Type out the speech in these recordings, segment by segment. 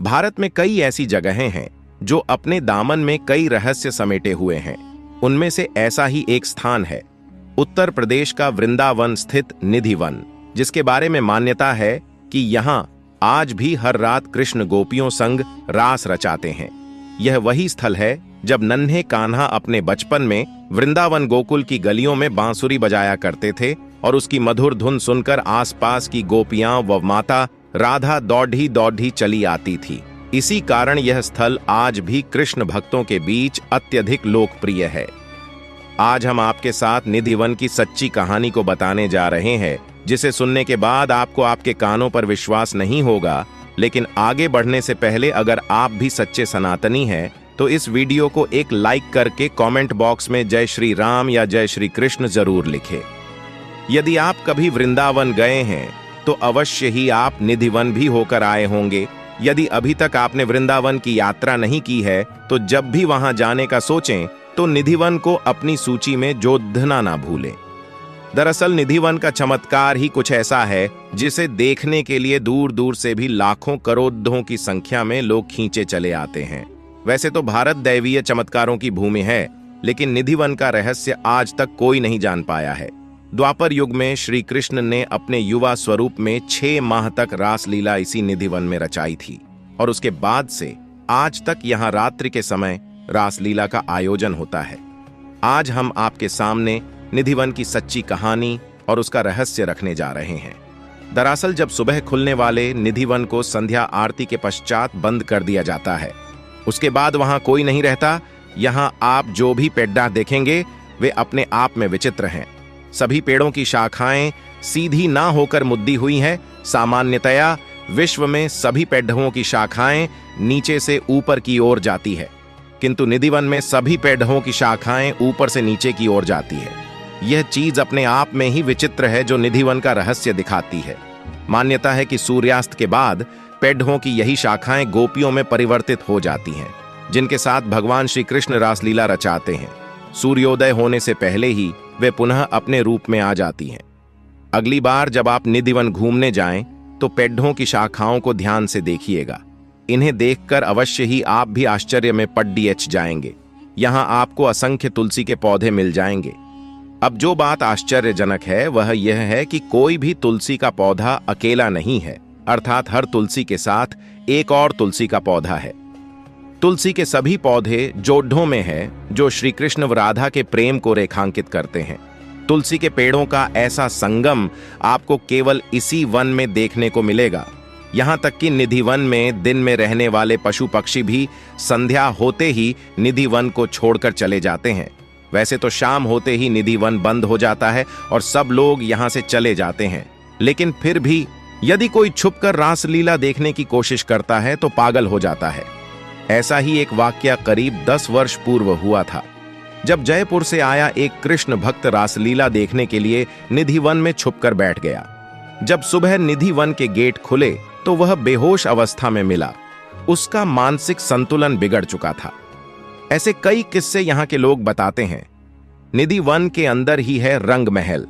भारत में कई ऐसी जगहें हैं जो अपने दामन में कई रहस्य समेटे हुए हैं। उनमें से ऐसा ही एक स्थान है उत्तर प्रदेश का वृंदावन स्थित निधि वन, जिसके बारे में मान्यता है कि यहाँ आज भी हर रात कृष्ण गोपियों संग रास रचाते हैं। यह वही स्थल है जब नन्हे कान्हा अपने बचपन में वृंदावन गोकुल की गलियों में बांसुरी बजाया करते थे और उसकी मधुर धुन सुनकर आसपास की गोपियां व माता राधा दौड़ी दौड़ी चली आती थी। इसी कारण यह स्थल आज भी कृष्ण भक्तों के बीच अत्यधिक लोकप्रिय है। आज हम आपके साथ निधि वन की सच्ची कहानी को बताने जा रहे हैं, जिसे सुनने के बाद आपको आपके कानों पर विश्वास नहीं होगा। लेकिन आगे बढ़ने से पहले अगर आप भी सच्चे सनातनी हैं तो इस वीडियो को एक लाइक करके कमेंट बॉक्स में जय श्री राम या जय श्री कृष्ण जरूर लिखें। यदि आप कभी वृंदावन गए हैं तो अवश्य ही आप निधि वन भी होकर आए होंगे। यदि अभी तक आपने वृंदावन की यात्रा नहीं की है तो जब भी वहां जाने का सोचें तो निधि वन को अपनी सूची में जोड़ना ना भूलें। दरअसल निधि वन का चमत्कार ही कुछ ऐसा है जिसे देखने के लिए दूर दूर से भी लाखों करोड़ों की संख्या में लोग खींचे चले आते हैं। वैसे तो भारत दैवीय चमत्कारों की भूमि है, लेकिन निधि वन का रहस्य आज तक कोई नहीं जान पाया है। द्वापर युग में श्री कृष्ण ने अपने युवा स्वरूप में 6 माह तक रासलीला इसी निधि वन में रचाई थी और उसके बाद से आज तक यहाँ रात्रि के समय रासलीला का आयोजन होता है। आज हम आपके सामने निधि वन की सच्ची कहानी और उसका रहस्य रखने जा रहे हैं। दरअसल जब सुबह खुलने वाले निधि वन को संध्या आरती के पश्चात बंद कर दिया जाता है। उसके बाद वहां कोई नहीं रहता। यहाँ आप जो भी पेड़ देखेंगे वे अपने आप में विचित्र हैं। सभी पेड़ों की शाखाएं सीधी ना होकर मुद्दी हुई हैं। सामान्यतया विश्व में सभी पेड़ों की शाखाएं नीचे से ऊपर की ओर जाती है, किंतु निधि वन में सभी पेड़ों की शाखाएं ऊपर से नीचे की ओर जाती है। यह चीज अपने आप में ही विचित्र है, जो निधि वन का रहस्य दिखाती है। मान्यता है कि सूर्यास्त के बाद पेड़ों की यही शाखाएं गोपियों में परिवर्तित हो जाती हैं, जिनके साथ भगवान श्री कृष्ण रासलीला रचाते हैं। सूर्योदय होने से पहले ही वे पुनः अपने रूप में आ जाती हैं। अगली बार जब आप निधि वन घूमने जाएं तो पेड़ों की शाखाओं को ध्यान से देखिएगा। इन्हें देखकर अवश्य ही आप भी आश्चर्य में पड़ जाएंगे। यहां आपको असंख्य तुलसी के पौधे मिल जाएंगे। अब जो बात आश्चर्यजनक है वह यह है कि कोई भी तुलसी का पौधा अकेला नहीं है, अर्थात हर तुलसी के साथ एक और तुलसी का पौधा है। तुलसी के सभी पौधे जोड़ों में है, जो श्री कृष्ण व राधा के प्रेम को रेखांकित करते हैं। तुलसी के पेड़ों का ऐसा संगम आपको केवल इसी वन में देखने को मिलेगा। यहाँ तक कि निधि वन में दिन में रहने वाले पशु पक्षी भी संध्या होते ही निधि वन को छोड़कर चले जाते हैं। वैसे तो शाम होते ही निधि वन बंद हो जाता है और सब लोग यहाँ से चले जाते हैं, लेकिन फिर भी यदि कोई छुपकर रासलीला देखने की कोशिश करता है तो पागल हो जाता है। ऐसा ही एक वाकया करीब 10 वर्ष पूर्व हुआ था, जब जयपुर से आया एक कृष्ण भक्त रासलीला देखने के लिए निधि वन में छुपकर बैठ गया। जब सुबह निधि वन के गेट खुले तो वह बेहोश अवस्था में मिला। उसका मानसिक संतुलन बिगड़ चुका था। ऐसे कई किस्से यहाँ के लोग बताते हैं। निधि वन के अंदर ही है रंग महल,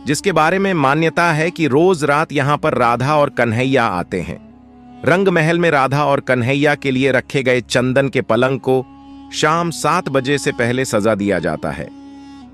जिसके बारे में मान्यता है कि रोज रात यहाँ पर राधा और कन्हैया आते हैं। रंग महल में राधा और कन्हैया के लिए रखे गए चंदन के पलंग को शाम 7 बजे से पहले सजा दिया जाता है।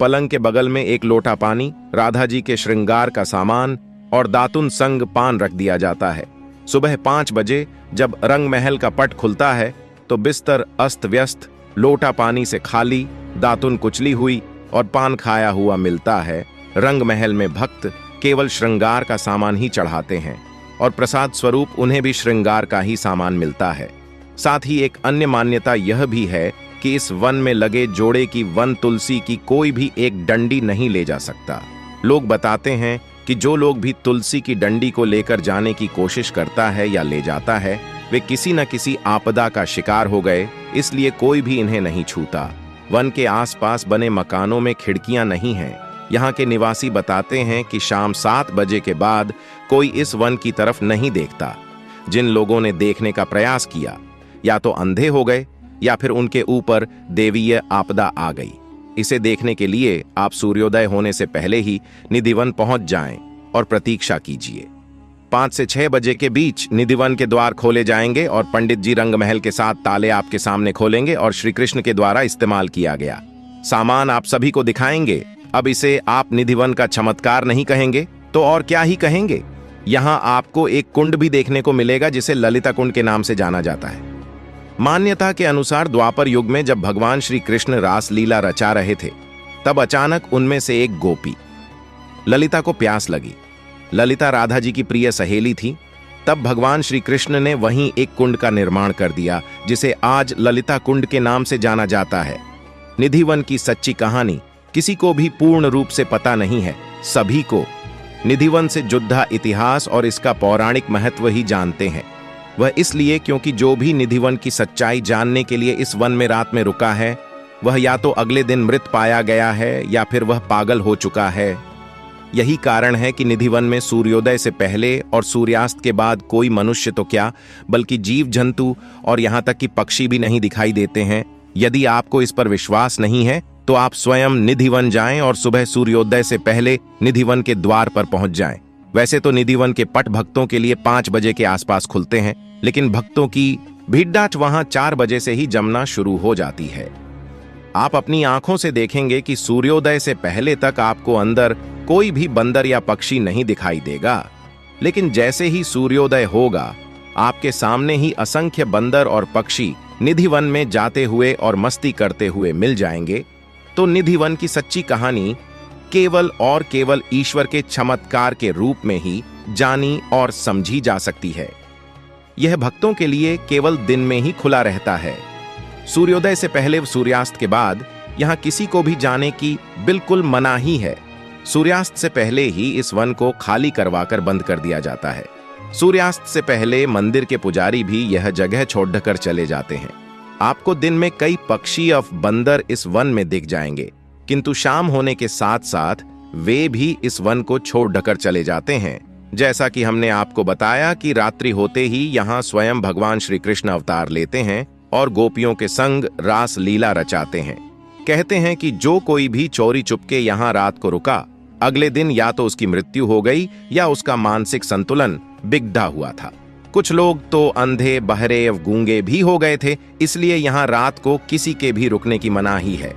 पलंग के बगल में एक लोटा पानी, राधा जी के श्रृंगार का सामान और दातुन संग पान रख दिया जाता है। सुबह 5 बजे जब रंग महल का पट खुलता है तो बिस्तर अस्त व्यस्त, लोटा पानी से खाली, दातुन कुचली हुई और पान खाया हुआ मिलता है। रंग महल में भक्त केवल श्रृंगार का सामान ही चढ़ाते हैं और प्रसाद स्वरूप उन्हें भी श्रृंगार का ही सामान मिलता है। साथ ही एक अन्य मान्यता यह भी है कि इस वन में लगे जोड़े की वन तुलसी की कोई भी एक डंडी नहीं ले जा सकता। लोग बताते हैं कि जो लोग भी तुलसी की डंडी को लेकर जाने की कोशिश करता है या ले जाता है, वे किसी न किसी आपदा का शिकार हो गए, इसलिए कोई भी इन्हें नहीं छूता। वन के आसपास बने मकानों में खिड़कियां नहीं हैं। यहाँ के निवासी बताते हैं कि शाम 7 बजे के बाद कोई इस वन की तरफ नहीं देखता। जिन लोगों ने देखने का प्रयास किया या तो अंधे हो गए या फिर उनके ऊपर देवीय आपदा आ गई। इसे देखने के लिए आप सूर्योदय होने से पहले ही निधि वन पहुंच जाएं और प्रतीक्षा कीजिए। 5 से 6 बजे के बीच निधिवन के द्वार खोले जाएंगे और पंडित जी रंगमहल के साथ ताले आपके सामने खोलेंगे और श्री कृष्ण के द्वारा इस्तेमाल किया गया सामान आप सभी को दिखाएंगे। अब इसे आप निधिवन का चमत्कार नहीं कहेंगे तो और क्या ही कहेंगे। यहाँ आपको एक कुंड भी देखने को मिलेगा जिसे ललिता कुंड के नाम से जाना जाता है। मान्यता के अनुसार द्वापर युग में जब भगवान श्री कृष्ण रास लीला रचा रहे थे तब अचानक उनमें से एक गोपी ललिता को प्यास लगी। ललिता राधा जी की प्रिय सहेली थी। तब भगवान श्री कृष्ण ने वहीं एक कुंड का निर्माण कर दिया जिसे आज ललिता कुंड के नाम से जाना जाता है। निधिवन की सच्ची कहानी किसी को भी पूर्ण रूप से पता नहीं है। सभी को निधिवन से जुड़ा इतिहास और इसका पौराणिक महत्व ही जानते हैं। वह इसलिए क्योंकि जो भी निधिवन की सच्चाई जानने के लिए इस वन में रात में रुका है वह या तो अगले दिन मृत पाया गया है या फिर वह पागल हो चुका है। यही कारण है कि निधिवन में सूर्योदय से पहले और सूर्यास्त के बाद कोई मनुष्य तो क्या बल्कि जीव जंतु और यहाँ तक कि पक्षी भी नहीं दिखाई देते हैं। यदि आपको इस पर विश्वास नहीं है तो आप स्वयं निधिवन जाएं और सुबह सूर्योदय से पहले निधिवन के द्वार पर पहुंच जाएं। वैसे तो निधिवन के पट भक्तों के लिए 5 बजे के आसपास खुलते हैं, लेकिन भक्तों की भीड़भाड़ वहां 4 बजे से ही जमना शुरू हो जाती है। आप अपनी आंखों से देखेंगे कि सूर्योदय से पहले तक आपको अंदर कोई भी बंदर या पक्षी नहीं दिखाई देगा, लेकिन जैसे ही सूर्योदय होगा आपके सामने ही असंख्य बंदर और पक्षी निधिवन में जाते हुए और मस्ती करते हुए मिल जाएंगे। तो निधिवन की सच्ची कहानी केवल और केवल ईश्वर के चमत्कार के रूप में ही जानी और समझी जा सकती है। यह भक्तों के लिए केवल दिन में ही खुला रहता है। सूर्योदय से पहले सूर्यास्त के बाद यहाँ किसी को भी जाने की बिल्कुल मनाही है। सूर्यास्त से पहले ही इस वन को खाली करवाकर बंद कर दिया जाता है। सूर्यास्त से पहले मंदिर के पुजारी भी यह जगह छोड़कर चले जाते हैं। आपको दिन में कई पक्षी और बंदर इस वन में दिख जाएंगे, किंतु शाम होने के साथ साथ वे भी इस वन को छोड़ ढकर चले जाते हैं। जैसा कि हमने आपको बताया कि रात्रि होते ही यहाँ स्वयं भगवान श्री कृष्ण अवतार लेते हैं और गोपियों के संग रास लीला रचाते हैं। कहते हैं कि जो कोई भी चोरी चुपके यहाँ रात को रुका, अगले दिन या तो उसकी मृत्यु हो गई या उसका मानसिक संतुलन बिगड़ा हुआ था। कुछ लोग तो अंधे बहरे और गूंगे भी हो गए थे, इसलिए यहाँ रात को किसी के भी रुकने की मनाही है।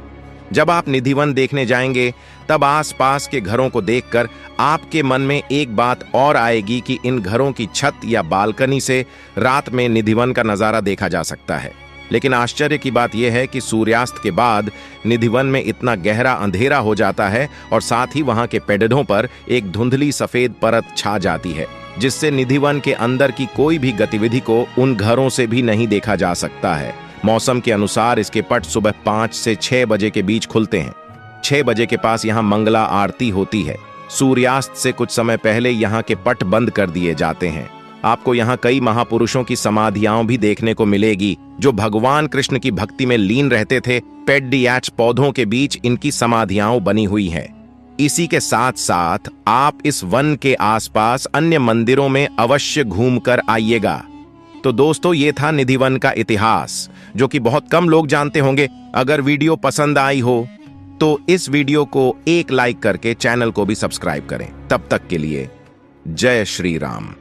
जब आप निधिवन देखने जाएंगे तब आसपास के घरों को देखकर आपके मन में एक बात और आएगी कि इन घरों की छत या बालकनी से रात में निधिवन का नजारा देखा जा सकता है। लेकिन आश्चर्य की बात यह है कि सूर्यास्त के बाद निधिवन में इतना गहरा अंधेरा हो जाता है और साथ ही वहां के पेड़ों पर एक धुंधली सफेद परत छा जाती है, जिससे निधिवन के अंदर की कोई भी गतिविधि को उन घरों से भी नहीं देखा जा सकता है। मौसम के अनुसार इसके पट सुबह 5 से 6 बजे के बीच खुलते हैं। 6 बजे के पास यहाँ मंगला आरती होती है। सूर्यास्त से कुछ समय पहले यहाँ के पट बंद कर दिए जाते हैं। आपको यहाँ कई महापुरुषों की समाधियां भी देखने को मिलेगी जो भगवान कृष्ण की भक्ति में लीन रहते थे। पेड्डियाच पौधों के बीच इनकी समाधियां बनी हुई हैं। इसी के साथ साथ आप इस वन के आसपास अन्य मंदिरों में अवश्य घूमकर आइएगा। तो दोस्तों, ये था निधिवन का इतिहास जो कि बहुत कम लोग जानते होंगे। अगर वीडियो पसंद आई हो तो इस वीडियो को एक लाइक करके चैनल को भी सब्सक्राइब करें। तब तक के लिए जय श्री राम।